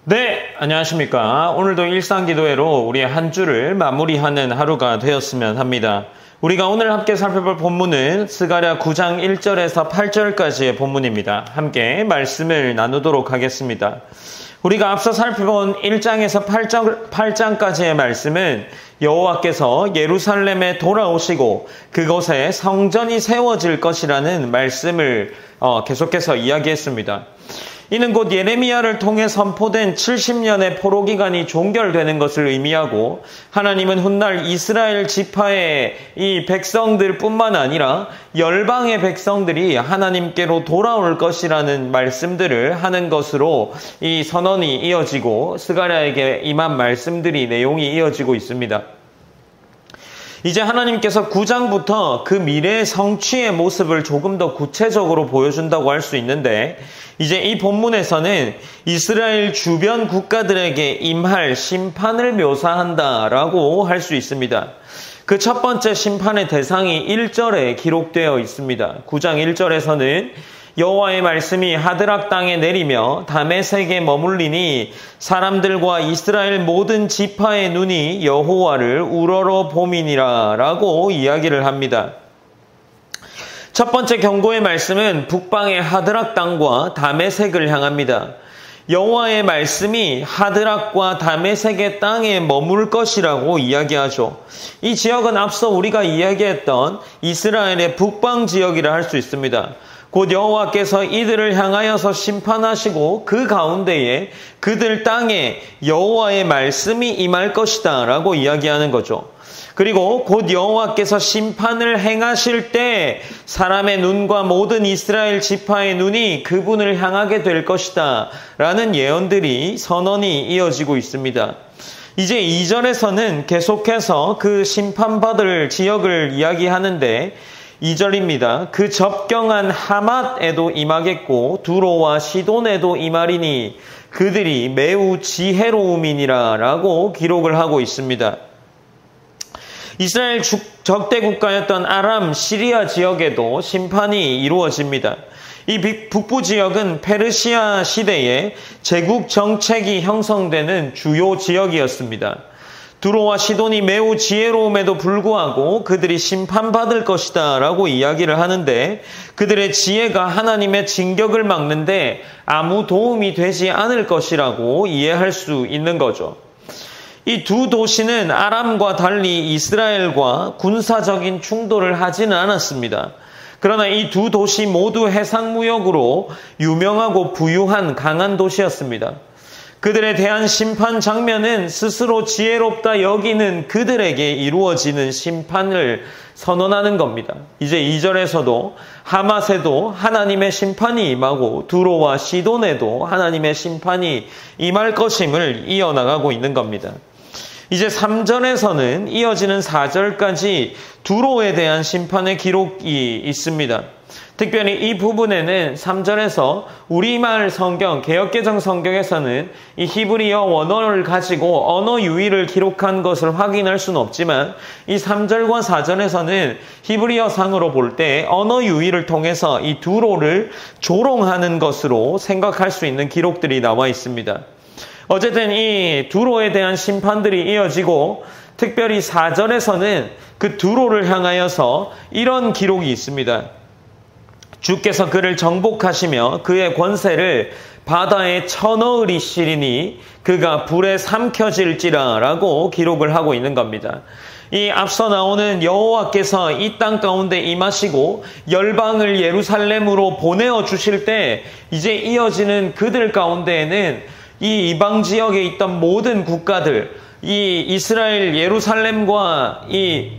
네, 안녕하십니까. 오늘도 일상기도회로 우리의 한 주를 마무리하는 하루가 되었으면 합니다. 우리가 오늘 함께 살펴볼 본문은 스가랴 9장 1절에서 8절까지의 본문입니다. 함께 말씀을 나누도록 하겠습니다. 우리가 앞서 살펴본 1장에서 8장까지의 말씀은 여호와께서 예루살렘에 돌아오시고 그곳에 성전이 세워질 것이라는 말씀을 계속해서 이야기했습니다. 이는 곧 예레미야를 통해 선포된 70년의 포로기간이 종결되는 것을 의미하고, 하나님은 훗날 이스라엘 지파의 이 백성들 뿐만 아니라 열방의 백성들이 하나님께로 돌아올 것이라는 말씀들을 하는 것으로 이 선언이 이어지고 스가랴에게 임한 말씀들이 내용이 이어지고 있습니다. 이제 하나님께서 9장부터 그 미래의 성취의 모습을 조금 더 구체적으로 보여준다고 할 수 있는데, 이제 이 본문에서는 이스라엘 주변 국가들에게 임할 심판을 묘사한다라고 할 수 있습니다. 그 첫 번째 심판의 대상이 1절에 기록되어 있습니다. 9장 1절에서는 여호와의 말씀이 하드락 땅에 내리며 다메섹에 머물리니 사람들과 이스라엘 모든 지파의 눈이 여호와를 우러러 봄이니라 라고 이야기를 합니다. 첫 번째 경고의 말씀은 북방의 하드락 땅과 다메섹을 향합니다. 여호와의 말씀이 하드락과 다메섹의 땅에 머물 것이라고 이야기하죠. 이 지역은 앞서 우리가 이야기했던 이스라엘의 북방 지역이라 할 수 있습니다. 곧 여호와께서 이들을 향하여서 심판하시고 그 가운데에 그들 땅에 여호와의 말씀이 임할 것이다 라고 이야기하는 거죠. 그리고 곧 여호와께서 심판을 행하실 때 사람의 눈과 모든 이스라엘 지파의 눈이 그분을 향하게 될 것이다 라는 예언들이 선언이 이어지고 있습니다. 이제 2절에서는 계속해서 그 심판받을 지역을 이야기하는데 2절입니다. 그 접경한 하맛에도 임하겠고 두로와 시돈에도 임하리니 그들이 매우 지혜로움이니라 라고 기록을 하고 있습니다. 이스라엘 적대 국가였던 아람, 시리아 지역에도 심판이 이루어집니다. 이 북부 지역은 페르시아 시대에 제국 정책이 형성되는 주요 지역이었습니다. 두로와 시돈이 매우 지혜로움에도 불구하고 그들이 심판받을 것이다 라고 이야기를 하는데, 그들의 지혜가 하나님의 진격을 막는데 아무 도움이 되지 않을 것이라고 이해할 수 있는 거죠. 이 두 도시는 아람과 달리 이스라엘과 군사적인 충돌을 하지는 않았습니다. 그러나 이 두 도시 모두 해상무역으로 유명하고 부유한 강한 도시였습니다. 그들에 대한 심판 장면은 스스로 지혜롭다 여기는 그들에게 이루어지는 심판을 선언하는 겁니다. 이제 2절에서도 하맛에도 하나님의 심판이 임하고 두로와 시돈에도 하나님의 심판이 임할 것임을 이어나가고 있는 겁니다. 이제 3절에서는 이어지는 4절까지 두로에 대한 심판의 기록이 있습니다. 특별히 이 부분에는 3절에서 우리말 성경, 개역개정 성경에서는 이 히브리어 원어를 가지고 언어 유의를 기록한 것을 확인할 수는 없지만, 이 3절과 4절에서는 히브리어 상으로 볼 때 언어 유의를 통해서 이 두로를 조롱하는 것으로 생각할 수 있는 기록들이 나와 있습니다. 어쨌든 이 두로에 대한 심판들이 이어지고, 특별히 4절에서는 그 두로를 향하여서 이런 기록이 있습니다. 주께서 그를 정복하시며 그의 권세를 바다에 쳐넣으리시리니 그가 불에 삼켜질지라 라고 기록을 하고 있는 겁니다. 이 앞서 나오는 여호와께서 이 땅 가운데 임하시고 열방을 예루살렘으로 보내어 주실 때 이제 이어지는 그들 가운데에는 이 이방 지역에 있던 모든 국가들, 이 이스라엘 예루살렘과 이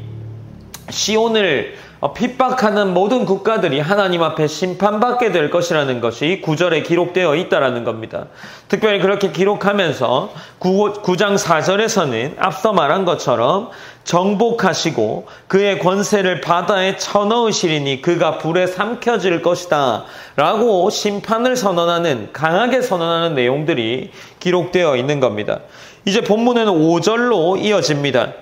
시온을 핍박하는 모든 국가들이 하나님 앞에 심판받게 될 것이라는 것이 9절에 기록되어 있다라는 겁니다. 특별히 그렇게 기록하면서 9장 4절에서는 앞서 말한 것처럼 정복하시고 그의 권세를 바다에 쳐넣으시리니 그가 불에 삼켜질 것이다 라고 심판을 선언하는, 강하게 선언하는 내용들이 기록되어 있는 겁니다. 이제 본문은 5절로 이어집니다.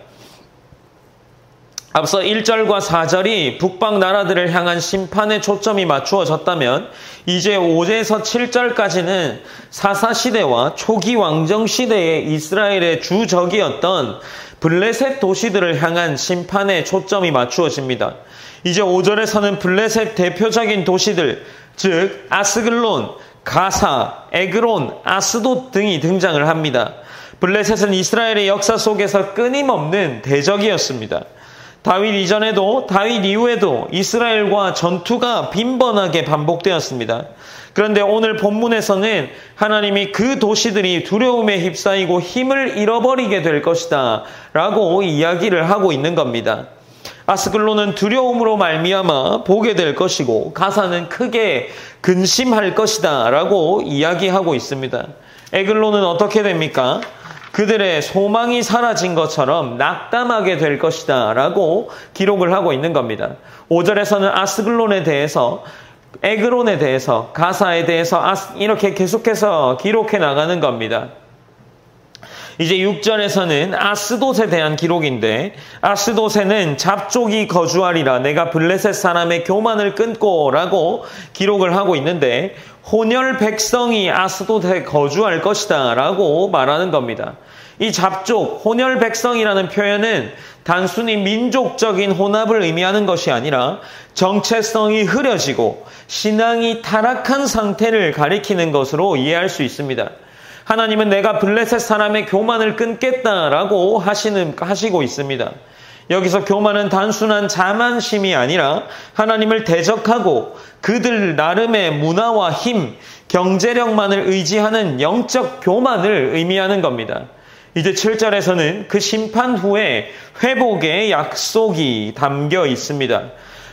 앞서 1절과 4절이 북방 나라들을 향한 심판에 초점이 맞추어졌다면 이제 5절에서 7절까지는 사사시대와 초기 왕정시대의 이스라엘의 주적이었던 블레셋 도시들을 향한 심판에 초점이 맞추어집니다. 이제 5절에서는 블레셋 대표적인 도시들, 즉 아스글론, 가사, 에그론, 아스돗 등이 등장을 합니다. 블레셋은 이스라엘의 역사 속에서 끊임없는 대적이었습니다. 다윗 이전에도 다윗 이후에도 이스라엘과 전투가 빈번하게 반복되었습니다. 그런데 오늘 본문에서는 하나님이 그 도시들이 두려움에 휩싸이고 힘을 잃어버리게 될 것이다 라고 이야기를 하고 있는 겁니다. 아스글론은 두려움으로 말미암아 보게 될 것이고 가사는 크게 근심할 것이다 라고 이야기하고 있습니다. 에글론은 어떻게 됩니까? 그들의 소망이 사라진 것처럼 낙담하게 될 것이다 라고 기록을 하고 있는 겁니다. 5절에서는 아스글론에 대해서, 에그론에 대해서, 가사에 대해서 이렇게 계속해서 기록해 나가는 겁니다. 이제 6절에서는 아스돗에 대한 기록인데, 아스돗에는 잡족이 거주하리라 내가 블레셋 사람의 교만을 끊고 라고 기록을 하고 있는데, 혼혈 백성이 아스돗에 거주할 것이다 라고 말하는 겁니다. 이 잡족, 혼혈 백성이라는 표현은 단순히 민족적인 혼합을 의미하는 것이 아니라 정체성이 흐려지고 신앙이 타락한 상태를 가리키는 것으로 이해할 수 있습니다. 하나님은 내가 블레셋 사람의 교만을 끊겠다라고 하시고 있습니다. 여기서 교만은 단순한 자만심이 아니라 하나님을 대적하고 그들 나름의 문화와 힘, 경제력만을 의지하는 영적 교만을 의미하는 겁니다. 이제 7절에서는 그 심판 후에 회복의 약속이 담겨 있습니다.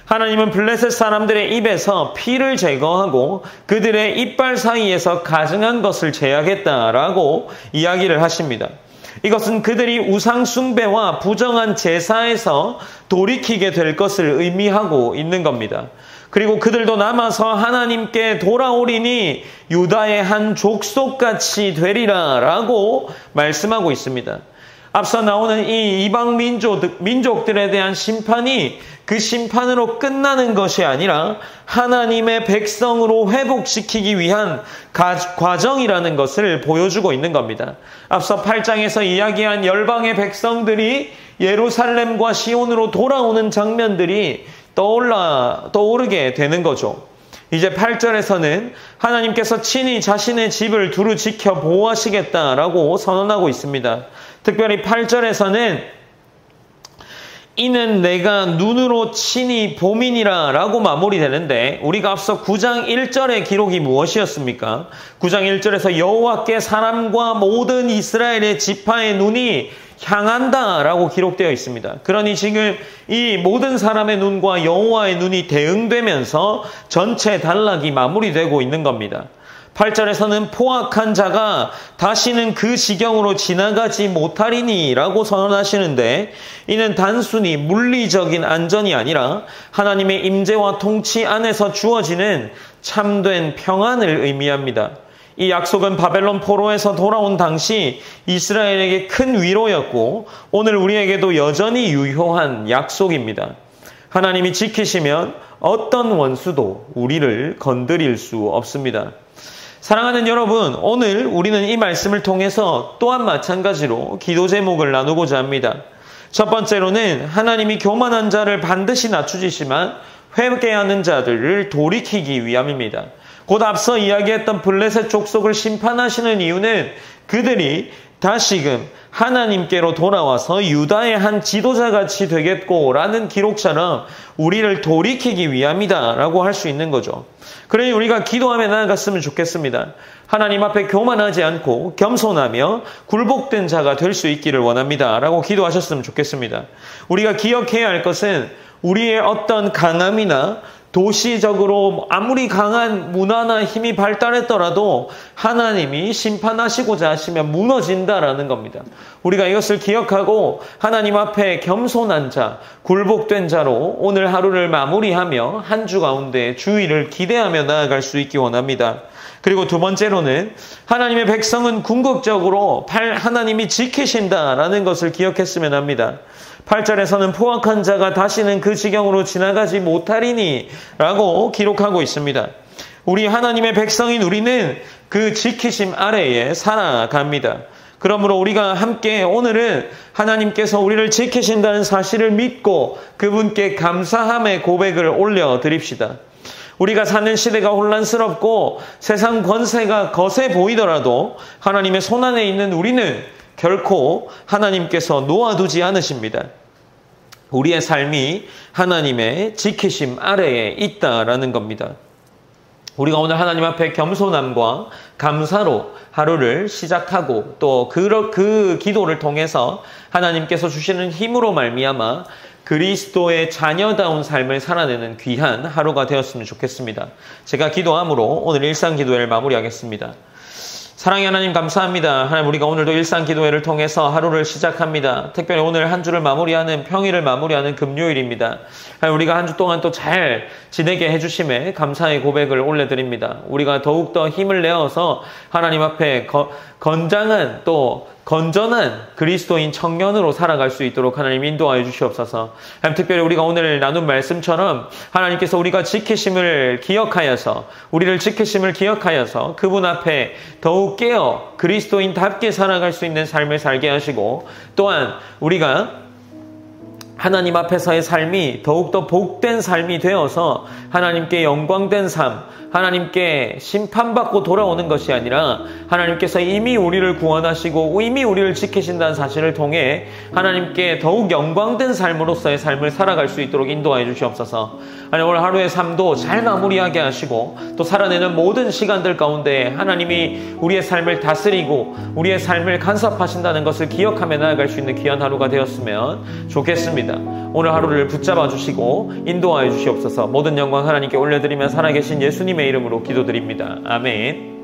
하나님은 블레셋 사람들의 입에서 피를 제거하고 그들의 이빨 사이에서 가증한 것을 제하겠다라고 이야기를 하십니다. 이것은 그들이 우상 숭배와 부정한 제사에서 돌이키게 될 것을 의미하고 있는 겁니다. 그리고 그들도 남아서 하나님께 돌아오리니 유다의 한 족속같이 되리라 라고 말씀하고 있습니다. 앞서 나오는 이 이방 민족들에 대한 심판이 그 심판으로 끝나는 것이 아니라 하나님의 백성으로 회복시키기 위한 과정이라는 것을 보여주고 있는 겁니다. 앞서 8장에서 이야기한 열방의 백성들이 예루살렘과 시온으로 돌아오는 장면들이 떠오르게 되는 거죠. 이제 8절에서는 하나님께서 친히 자신의 집을 두루 지켜 보호하시겠다라고 선언하고 있습니다. 특별히 8절에서는 이는 내가 눈으로 친히 보민이라 라고 마무리되는데 우리가 앞서 9장 1절의 기록이 무엇이었습니까? 9장 1절에서 여호와께 사람과 모든 이스라엘의 지파의 눈이 향한다 라고 기록되어 있습니다. 그러니 지금 이 모든 사람의 눈과 여호와의 눈이 대응되면서 전체 단락이 마무리되고 있는 겁니다. 8절에서는 포악한 자가 다시는 그 지경으로 지나가지 못하리니 라고 선언하시는데 이는 단순히 물리적인 안전이 아니라 하나님의 임재와 통치 안에서 주어지는 참된 평안을 의미합니다. 이 약속은 바벨론 포로에서 돌아온 당시 이스라엘에게 큰 위로였고 오늘 우리에게도 여전히 유효한 약속입니다. 하나님이 지키시면 어떤 원수도 우리를 건드릴 수 없습니다. 사랑하는 여러분, 오늘 우리는 이 말씀을 통해서 또한 마찬가지로 기도 제목을 나누고자 합니다. 첫 번째로는 하나님이 교만한 자를 반드시 낮추시지만 회개하는 자들을 돌이키기 위함입니다. 곧 앞서 이야기했던 블레셋 족속을 심판하시는 이유는 그들이 다시금 하나님께로 돌아와서 유다의 한 지도자같이 되겠고라는 기록처럼 우리를 돌이키기 위함이다 라고 할 수 있는 거죠. 그러니 우리가 기도하며 나아갔으면 좋겠습니다. 하나님 앞에 교만하지 않고 겸손하며 굴복된 자가 될 수 있기를 원합니다 라고 기도하셨으면 좋겠습니다. 우리가 기억해야 할 것은 우리의 어떤 강함이나 도시적으로 아무리 강한 문화나 힘이 발달했더라도 하나님이 심판하시고자 하시면 무너진다라는 겁니다. 우리가 이것을 기억하고 하나님 앞에 겸손한 자, 굴복된 자로 오늘 하루를 마무리하며 한 주 가운데 주의를 기대하며 나아갈 수 있기 원합니다. 그리고 두 번째로는 하나님의 백성은 궁극적으로 하나님이 지키신다라는 것을 기억했으면 합니다. 8절에서는 포악한 자가 다시는 그 지경으로 지나가지 못하리니 라고 기록하고 있습니다. 우리 하나님의 백성인 우리는 그 지키심 아래에 살아갑니다. 그러므로 우리가 함께 오늘은 하나님께서 우리를 지키신다는 사실을 믿고 그분께 감사함의 고백을 올려드립시다. 우리가 사는 시대가 혼란스럽고 세상 권세가 거세 보이더라도 하나님의 손안에 있는 우리는 결코 하나님께서 놓아두지 않으십니다. 우리의 삶이 하나님의 지키심 아래에 있다라는 겁니다. 우리가 오늘 하나님 앞에 겸손함과 감사로 하루를 시작하고 또 그 기도를 통해서 하나님께서 주시는 힘으로 말미암아 그리스도의 자녀다운 삶을 살아내는 귀한 하루가 되었으면 좋겠습니다. 제가 기도함으로 오늘 일상기도회를 마무리하겠습니다. 사랑의 하나님 감사합니다. 하나님 우리가 오늘도 일상기도회를 통해서 하루를 시작합니다. 특별히 오늘 한 주를 마무리하는 평일을 마무리하는 금요일입니다. 하나님 우리가 한 주 동안 또 잘 지내게 해주심에 감사의 고백을 올려드립니다. 우리가 더욱더 힘을 내어서 하나님 앞에 건장한 또 건전한 그리스도인 청년으로 살아갈 수 있도록 하나님 인도하여 주시옵소서. 하나님 특별히 우리가 오늘 나눈 말씀처럼 하나님께서 우리가 지키심을 기억하여서 우리를 지키심을 기억하여서 그분 앞에 더욱 깨어 그리스도인답게 살아갈 수 있는 삶을 살게 하시고 또한 우리가 하나님 앞에서의 삶이 더욱더 복된 삶이 되어서 하나님께 영광된 삶, 하나님께 심판받고 돌아오는 것이 아니라 하나님께서 이미 우리를 구원하시고 이미 우리를 지키신다는 사실을 통해 하나님께 더욱 영광된 삶으로서의 삶을 살아갈 수 있도록 인도하여 주시옵소서. 하나님 오늘 하루의 삶도 잘 마무리하게 하시고 또 살아내는 모든 시간들 가운데 하나님이 우리의 삶을 다스리고 우리의 삶을 간섭하신다는 것을 기억하며 나아갈 수 있는 귀한 하루가 되었으면 좋겠습니다. 오늘 하루를 붙잡아 주시고 인도하여 주시옵소서. 모든 영광 하나님께 올려드리며 살아계신 예수님의 이름으로 기도드립니다. 아멘.